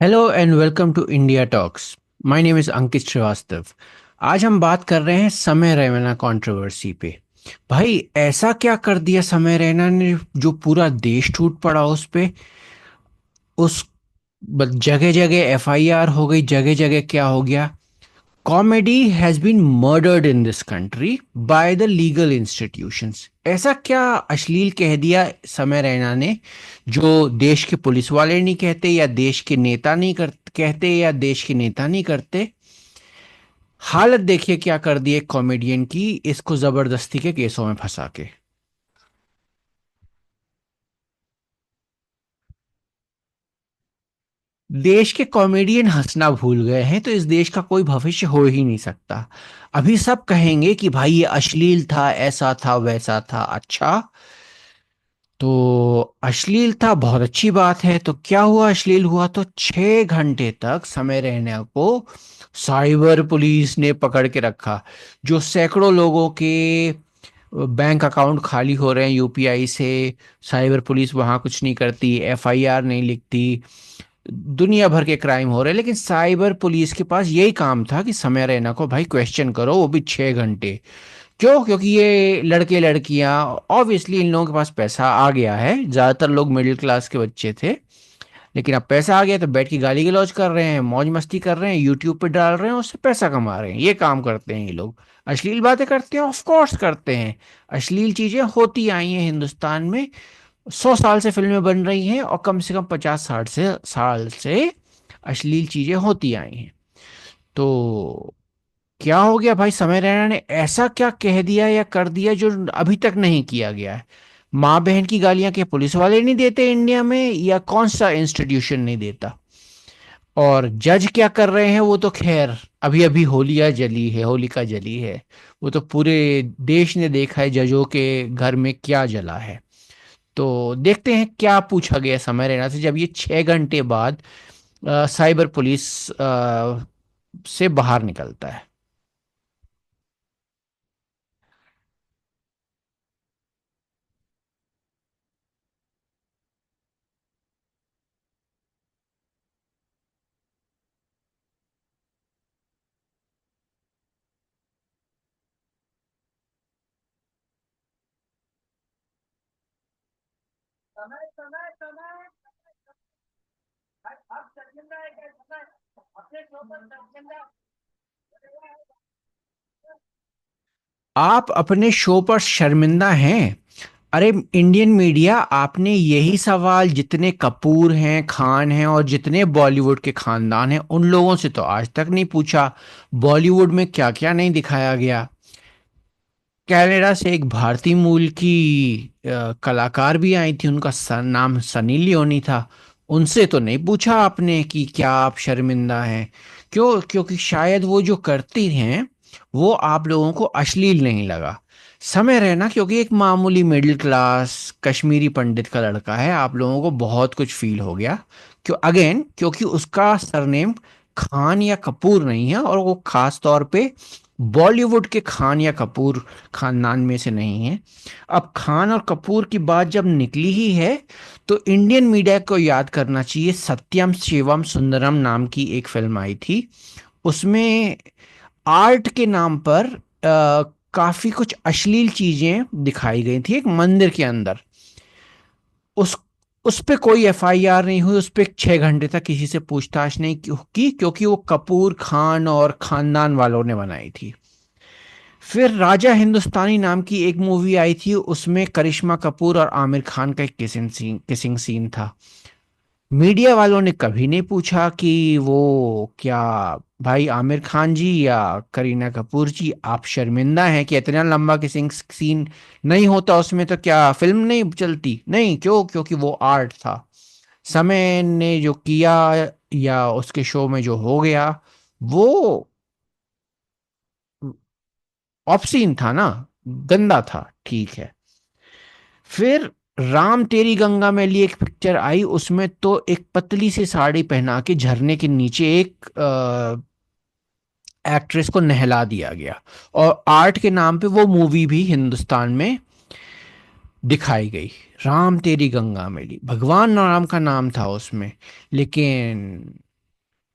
Hello and welcome to India Talks. My name is Ankit Srivastava. आज हम बात कर रहे हैं समय रैना कंट्रोवर्सी पे। भाई, ऐसा क्या कर दिया समय रैना ने जो पूरा देश टूट पड़ा उस पे। उस जगह जगह एफआईआर हो गई, जगह जगह क्या हो गया। Comedy has been murdered in this country by the legal institutions. ऐसा क्या अश्लील कह दिया समय रैना ने जो देश के पुलिस वाले नहीं कहते, या देश के नेता नहीं कहते, या देश के नेता नहीं करते। हालत देखिए क्या कर दी एक कॉमेडियन की, इसको जबरदस्ती के केसों में फंसा के। देश के कॉमेडियन हंसना भूल गए हैं तो इस देश का कोई भविष्य हो ही नहीं सकता। अभी सब कहेंगे कि भाई ये अश्लील था, ऐसा था, वैसा था। अच्छा, तो अश्लील था, बहुत अच्छी बात है। तो क्या हुआ? अश्लील हुआ तो 6 घंटे तक समय रहने को साइबर पुलिस ने पकड़ के रखा। जो सैकड़ों लोगों के बैंक अकाउंट खाली हो रहे हैं यूपीआई से, साइबर पुलिस वहां कुछ नहीं करती, एफआईआर नहीं लिखती। दुनिया भर के क्राइम हो रहे हैं, लेकिन साइबर पुलिस के पास यही काम था कि समय रैना को भाई क्वेश्चन करो, वो भी 6 घंटे। क्यों? क्योंकि ये लड़के लड़कियां, ऑब्वियसली इन लोगों के पास पैसा आ गया है, ज्यादातर लोग मिडिल क्लास के बच्चे थे। लेकिन अब पैसा आ गया तो बैठ के गाली गलौज कर रहे हैं, मौज मस्ती कर रहे हैं, यूट्यूब पे डाल रहे हैं, उससे पैसा कमा रहे हैं। ये काम करते हैं ये लोग। अश्लील बातें करते हैं, ऑफ कोर्स करते हैं। अश्लील चीजें होती आई हैं हिंदुस्तान में। 100 साल से फिल्में बन रही हैं और कम से कम 50-60 साल से अश्लील चीजें होती आई हैं। तो क्या हो गया भाई? समय रैना ने ऐसा क्या कह दिया या कर दिया जो अभी तक नहीं किया गया है? माँ बहन की गालियां क्या पुलिस वाले नहीं देते इंडिया में, या कौन सा इंस्टीट्यूशन नहीं देता? और जज क्या कर रहे हैं वो तो खैर, अभी अभी होलिया जली है, होलिका जली है। वो तो पूरे देश ने देखा है जजों के घर में क्या जला है। तो देखते हैं क्या पूछा गया समय रैना से जब ये 6 घंटे बाद साइबर पुलिस से बाहर निकलता है। आप अपने शो पर शर्मिंदा हैं? अरे इंडियन मीडिया, आपने यही सवाल जितने कपूर हैं, खान हैं और जितने बॉलीवुड के खानदान हैं उन लोगों से तो आज तक नहीं पूछा। बॉलीवुड में क्या क्या नहीं दिखाया गया। कनाडा से एक भारतीय मूल की कलाकार भी आई थी, उनका नाम सनी लियोनी था। उनसे तो नहीं पूछा आपने कि क्या आप शर्मिंदा हैं? क्यों? क्योंकि शायद वो जो करती हैं वो आप लोगों को अश्लील नहीं लगा। समय रहना क्योंकि एक मामूली मिडिल क्लास कश्मीरी पंडित का लड़का है, आप लोगों को बहुत कुछ फील हो गया। क्यों? अगेन, क्योंकि उसका सरनेम खान या कपूर नहीं है, और वो खास तौर पे बॉलीवुड के खान या कपूर खानदान में से नहीं है। अब खान और कपूर की बात जब निकली ही है तो इंडियन मीडिया को याद करना चाहिए, सत्यम शिवम सुंदरम नाम की एक फिल्म आई थी। उसमें आर्ट के नाम पर काफी कुछ अश्लील चीजें दिखाई गई थी एक मंदिर के अंदर। उस उस पे कोई एफआईआर नहीं हुई, उस पे 6 घंटे तक किसी से पूछताछ नहीं की, क्योंकि वो कपूर खान और खानदान वालों ने बनाई थी। फिर राजा हिंदुस्तानी नाम की एक मूवी आई थी, उसमें करिश्मा कपूर और आमिर खान का एक किसिंग सीन था। मीडिया वालों ने कभी नहीं पूछा कि वो क्या, भाई आमिर खान जी या करीना कपूर जी, आप शर्मिंदा हैं कि इतना लंबा किसिंग सीन नहीं होता उसमें, तो क्या फिल्म नहीं चलती? नहीं। क्यों? क्योंकि वो आर्ट था। समय ने जो किया या उसके शो में जो हो गया वो ऑब्सीन था ना, गंदा था, ठीक है। फिर राम तेरी गंगा मैली एक पिक्चर आई, उसमें तो एक पतली सी साड़ी पहना के झरने के नीचे एक एक्ट्रेस को नहला दिया गया, और आर्ट के नाम पे वो मूवी भी हिंदुस्तान में दिखाई गई। राम तेरी गंगा मैली, भगवान राम का नाम था उसमें। लेकिन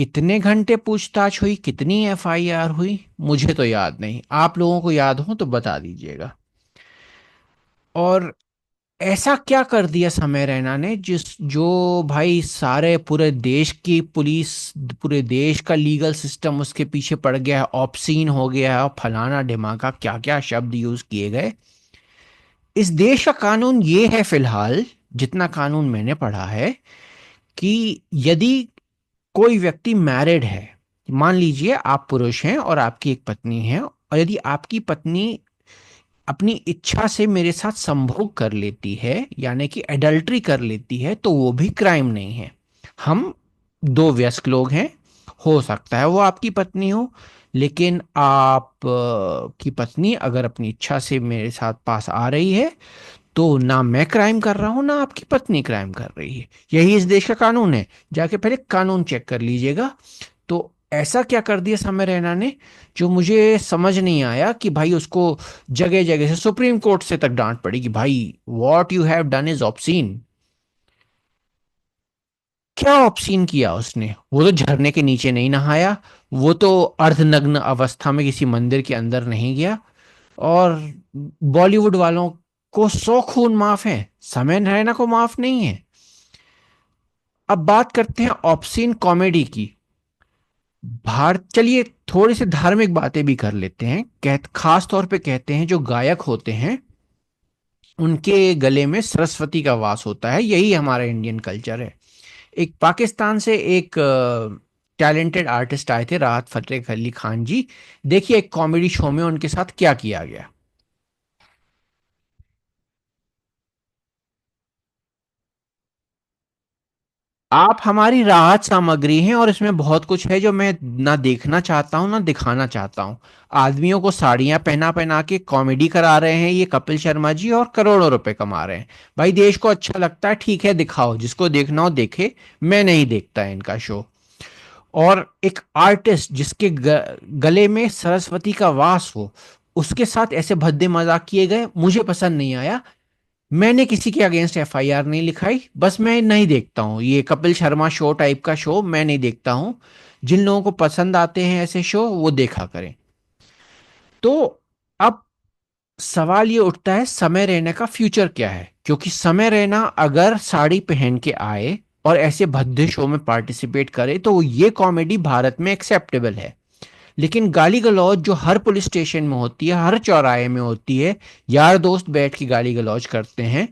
कितने घंटे पूछताछ हुई, कितनी एफआईआर हुई, मुझे तो याद नहीं, आप लोगों को याद हो तो बता दीजिएगा। और ऐसा क्या कर दिया समय रैना ने जिस जो भाई सारे पूरे देश की पुलिस, पूरे देश का लीगल सिस्टम उसके पीछे पड़ गया है, ऑब्सीन हो गया है, और फलाना ढिमाका क्या क्या शब्द यूज किए गए। इस देश का कानून ये है फिलहाल, जितना कानून मैंने पढ़ा है, कि यदि कोई व्यक्ति मैरिड है, मान लीजिए आप पुरुष हैं और आपकी एक पत्नी है, और यदि आपकी पत्नी अपनी इच्छा से मेरे साथ संभोग कर लेती है, यानी कि एडल्ट्री कर लेती है, तो वो भी क्राइम नहीं है। हम दो वयस्क लोग हैं, हो सकता है वो आपकी पत्नी हो, लेकिन आप की पत्नी अगर अपनी इच्छा से मेरे साथ पास आ रही है, तो ना मैं क्राइम कर रहा हूं ना आपकी पत्नी क्राइम कर रही है। यही इस देश का कानून है, जाके पहले कानून चेक कर लीजिएगा। तो ऐसा क्या कर दिया समय रैना ने जो मुझे समझ नहीं आया, कि भाई उसको जगह जगह से सुप्रीम कोर्ट से तक डांट पड़ी कि भाई what you have done is obscene. क्या ऑब्सीन किया उसने? वो तो झरने के नीचे नहीं नहाया, वो तो अर्धनग्न अवस्था में किसी मंदिर के अंदर नहीं गया। और बॉलीवुड वालों को 100 खून माफ है, समय रैना को माफ नहीं है। अब बात करते हैं ऑब्सीन कॉमेडी की। भारत, चलिए थोड़ी सी धार्मिक बातें भी कर लेते हैं। खास तौर पे कहते हैं जो गायक होते हैं उनके गले में सरस्वती का वास होता है, यही हमारा इंडियन कल्चर है। एक पाकिस्तान से एक टैलेंटेड आर्टिस्ट आए थे, राहत फतेह अली खान जी। देखिए एक कॉमेडी शो में उनके साथ क्या किया गया। आप हमारी राहत सामग्री हैं, और इसमें बहुत कुछ है जो मैं ना देखना चाहता हूं ना दिखाना चाहता हूं। आदमियों को साड़ियां पहना पहना के कॉमेडी करा रहे हैं ये कपिल शर्मा जी, और करोड़ों रुपए कमा रहे हैं। भाई देश को अच्छा लगता है, ठीक है दिखाओ, जिसको देखना हो देखे। मैं नहीं देखता है इनका शो। और एक आर्टिस्ट जिसके गले में सरस्वती का वास हो, उसके साथ ऐसे भद्दे मजाक किए गए, मुझे पसंद नहीं आया। मैंने किसी के अगेंस्ट एफआईआर नहीं लिखाई, बस मैं नहीं देखता हूँ ये कपिल शर्मा शो टाइप का शो, मैं नहीं देखता हूँ। जिन लोगों को पसंद आते हैं ऐसे शो, वो देखा करें। तो अब सवाल ये उठता है समय रैना का फ्यूचर क्या है, क्योंकि समय रैना अगर साड़ी पहन के आए और ऐसे भद्दे शो में पार्टिसिपेट करे, तो ये कॉमेडी भारत में एक्सेप्टेबल है। लेकिन गाली गलौज जो हर पुलिस स्टेशन में होती है, हर चौराहे में होती है, यार दोस्त बैठ के गाली गलौज करते हैं।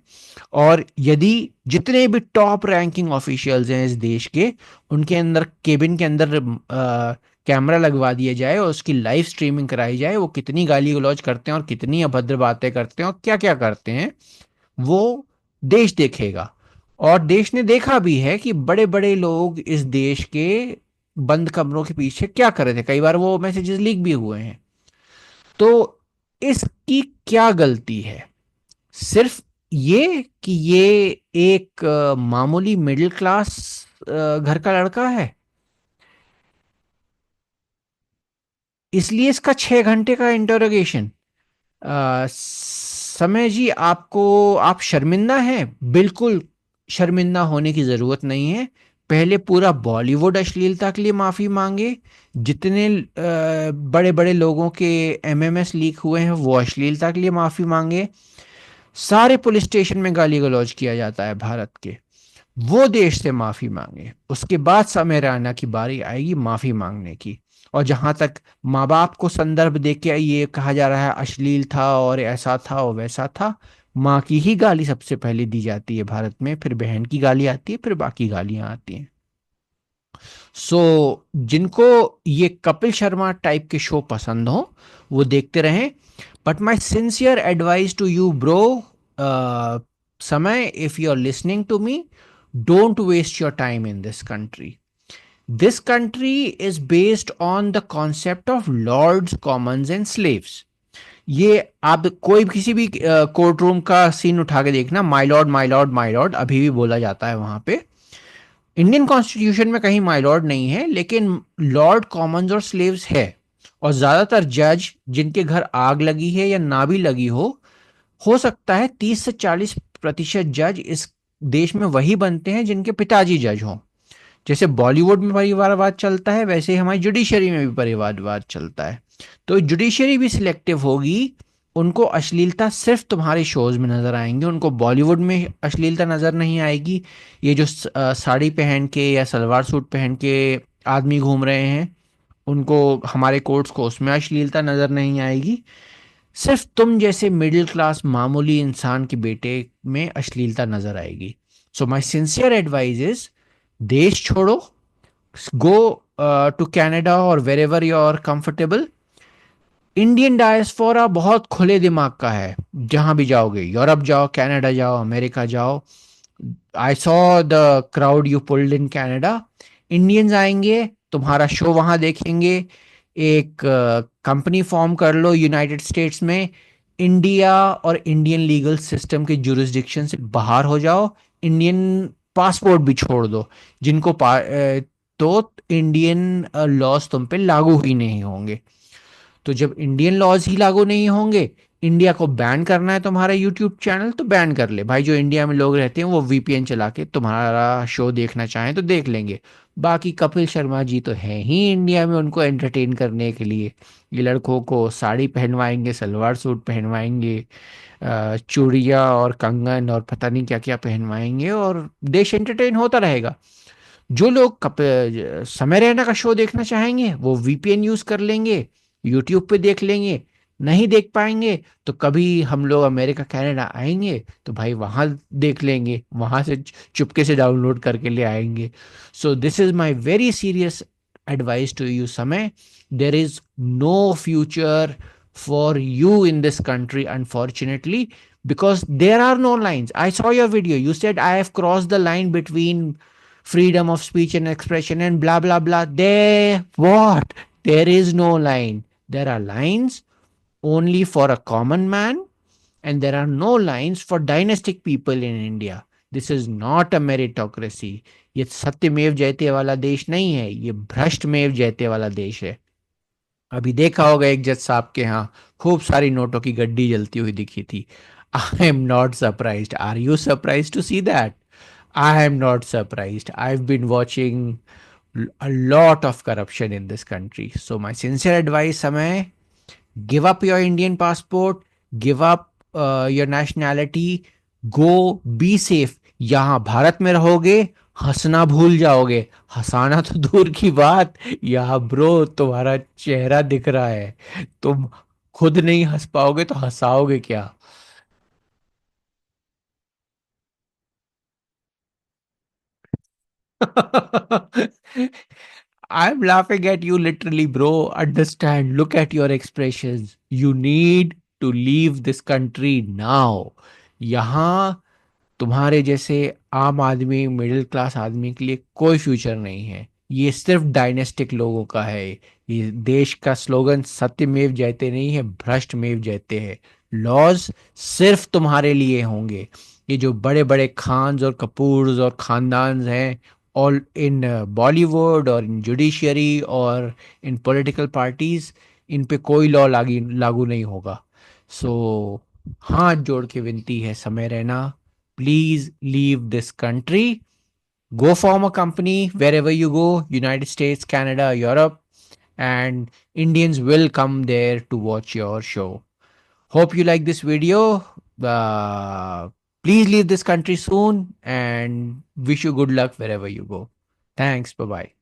और यदि जितने भी टॉप रैंकिंग ऑफिशियल्स हैं इस देश के, उनके अंदर केबिन के अंदर कैमरा लगवा दिया जाए और उसकी लाइव स्ट्रीमिंग कराई जाए, वो कितनी गाली गलौज करते हैं और कितनी अभद्र बातें करते हैं और क्या क्या करते हैं, वो देश देखेगा। और देश ने देखा भी है कि बड़े बड़े लोग इस देश के बंद कमरों के पीछे क्या कर रहे थे, कई बार वो मैसेजेस लीक भी हुए हैं। तो इसकी क्या गलती है? सिर्फ ये कि ये एक मामूली मिडिल क्लास घर का लड़का है, इसलिए इसका 6 घंटे का इंटरोगेशन। समय जी, आपको, आप शर्मिंदा हैं? बिल्कुल शर्मिंदा होने की जरूरत नहीं है। पहले पूरा बॉलीवुड अश्लीलता के लिए माफी मांगे। जितने बड़े बड़े लोगों के एमएमएस लीक हुए हैं वो अश्लीलता के लिए माफी मांगे। सारे पुलिस स्टेशन में गाली गलौज किया जाता है भारत के, वो देश से माफी मांगे, उसके बाद समय रैना की बारी आएगी माफी मांगने की। और जहां तक माँ बाप को संदर्भ देके ये कहा जा रहा है अश्लील था और ऐसा था और वैसा था, माँ की ही गाली सबसे पहले दी जाती है भारत में, फिर बहन की गाली आती है, फिर बाकी गालियां आती हैं। सो जिनको ये कपिल शर्मा टाइप के शो पसंद हो वो देखते रहें। But my sincere advice to you bro, Samay, if you are listening to me, don't waste your time in this country. This country is based on the concept of lords, commons and slaves. ये आप कोई भी किसी भी court room का scene उठा के देखना, my Lord my Lord my Lord अभी भी बोला जाता है वहां पे। इंडियन कॉन्स्टिट्यूशन में कहीं माय लॉर्ड नहीं है, लेकिन लॉर्ड, कॉमन्स और स्लेव्स है। और ज्यादातर जज जिनके घर आग लगी है या ना भी लगी हो सकता है 30 से 40% जज इस देश में वही बनते हैं जिनके पिताजी जज हों। जैसे बॉलीवुड में परिवारवाद चलता है, वैसे ही हमारी जुडिशरी में भी परिवारवाद चलता है। तो जुडिशरी भी सिलेक्टिव होगी। उनको अश्लीलता सिर्फ तुम्हारे शोज में नजर आएंगे, उनको बॉलीवुड में अश्लीलता नजर नहीं आएगी। ये जो साड़ी पहन के या सलवार सूट पहन के आदमी घूम रहे हैं, उनको हमारे कोर्ट्स को उसमें अश्लीलता नजर नहीं आएगी। सिर्फ तुम जैसे मिडिल क्लास मामूली इंसान के बेटे में अश्लीलता नजर आएगी। So my sincere advice is, देश छोड़ो, गो टू कनाडा और wherever you are comfortable. Indian diaspora बहुत खुले दिमाग का है। जहां भी जाओगे, यूरोप जाओ, कनाडा जाओ, अमेरिका जाओ, I saw the crowd you pulled in Canada. Indians आएंगे, तुम्हारा शो वहां देखेंगे। एक कंपनी फॉर्म कर लो यूनाइटेड स्टेट्स में। इंडिया और इंडियन लीगल सिस्टम के जुरिस्डिक्शन से बाहर हो जाओ। इंडियन पासपोर्ट भी छोड़ दो। जिनको तो इंडियन लॉज तुम पे लागू ही नहीं होंगे। तो जब इंडियन लॉज ही लागू नहीं होंगे, इंडिया को बैन करना है तुम्हारा यूट्यूब चैनल, तो बैन कर ले भाई। जो इंडिया में लोग रहते हैं वो वीपीएन चला के तुम्हारा शो देखना चाहें तो देख लेंगे। बाकी कपिल शर्मा जी तो हैं ही इंडिया में उनको एंटरटेन करने के लिए। ये लड़कों को साड़ी पहनवाएंगे, सलवार सूट पहनवाएंगे, चूड़ियाँ और कंगन और पता नहीं क्या क्या पहनवाएंगे, और देश एंटरटेन होता रहेगा। जो लोग समय रैना का शो देखना चाहेंगे वो वीपीएन यूज कर लेंगे, यूट्यूब पे देख लेंगे। नहीं देख पाएंगे तो कभी हम लोग अमेरिका कनाडा आएंगे तो भाई वहां देख लेंगे, वहां से चुपके से डाउनलोड करके ले आएंगे। So this is my very serious advice to you Samay. There is no future for you in this country unfortunately, because there are no lines. I saw your video. You said I have crossed the line between freedom of speech and expression and blah blah blah. There, what? There is no line. There are lines only for a common man, and there are no lines for dynastic people in India. This is not a meritocracy. ये सत्यमेव जयते वाला देश नहीं है, ये भ्रष्टमेव जयते वाला देश है। अभी देखा होगा एक जज साहब के यहाँ खूब सारी नोटों की गड्डी जलती हुई दिखी थी। I am not surprised. Are you surprised to see that? I am not surprised. I've been watching a lot of corruption in this country. So my sincere advice, Samay, give up your Indian passport, give up your nationality, go be safe. यहाँ भारत में रहोगे, हंसना भूल जाओगे। हंसाना तो दूर की बात, यहाँ ब्रो तुम्हारा चेहरा दिख रहा है, तुम खुद नहीं हंस पाओगे तो हंसाओगे क्या? I'm laughing at you literally, bro. Understand. Look at your expressions. You need to leave this country now. यहाँ तुम्हारे जैसे आम आदमी, मिडिल क्लास आदमी के लिए कोई फ्यूचर नहीं है। ये सिर्फ डायनेस्टिक लोगों का है। ये देश का स्लोगन सत्यमेव जयते नहीं है, भ्रष्टमेव जयते है। लॉज सिर्फ तुम्हारे लिए होंगे। ये जो बड़े बड़े खान्स और कपूर्स और खानदान हैं, ऑल इन बॉलीवुड और इन जुडिशरी और इन पॉलिटिकल पार्टीज, इन पे कोई लॉ लागू नहीं होगा। सो हाथ जोड़ के विनती है समय रहना, please leave this country. Go form a company wherever you go, United States, Canada, Europe, and Indians will come there to watch your show. Hope you like this video. Uh, Please leave this country soon and wish you good luck wherever you go. Thanks. Bye bye.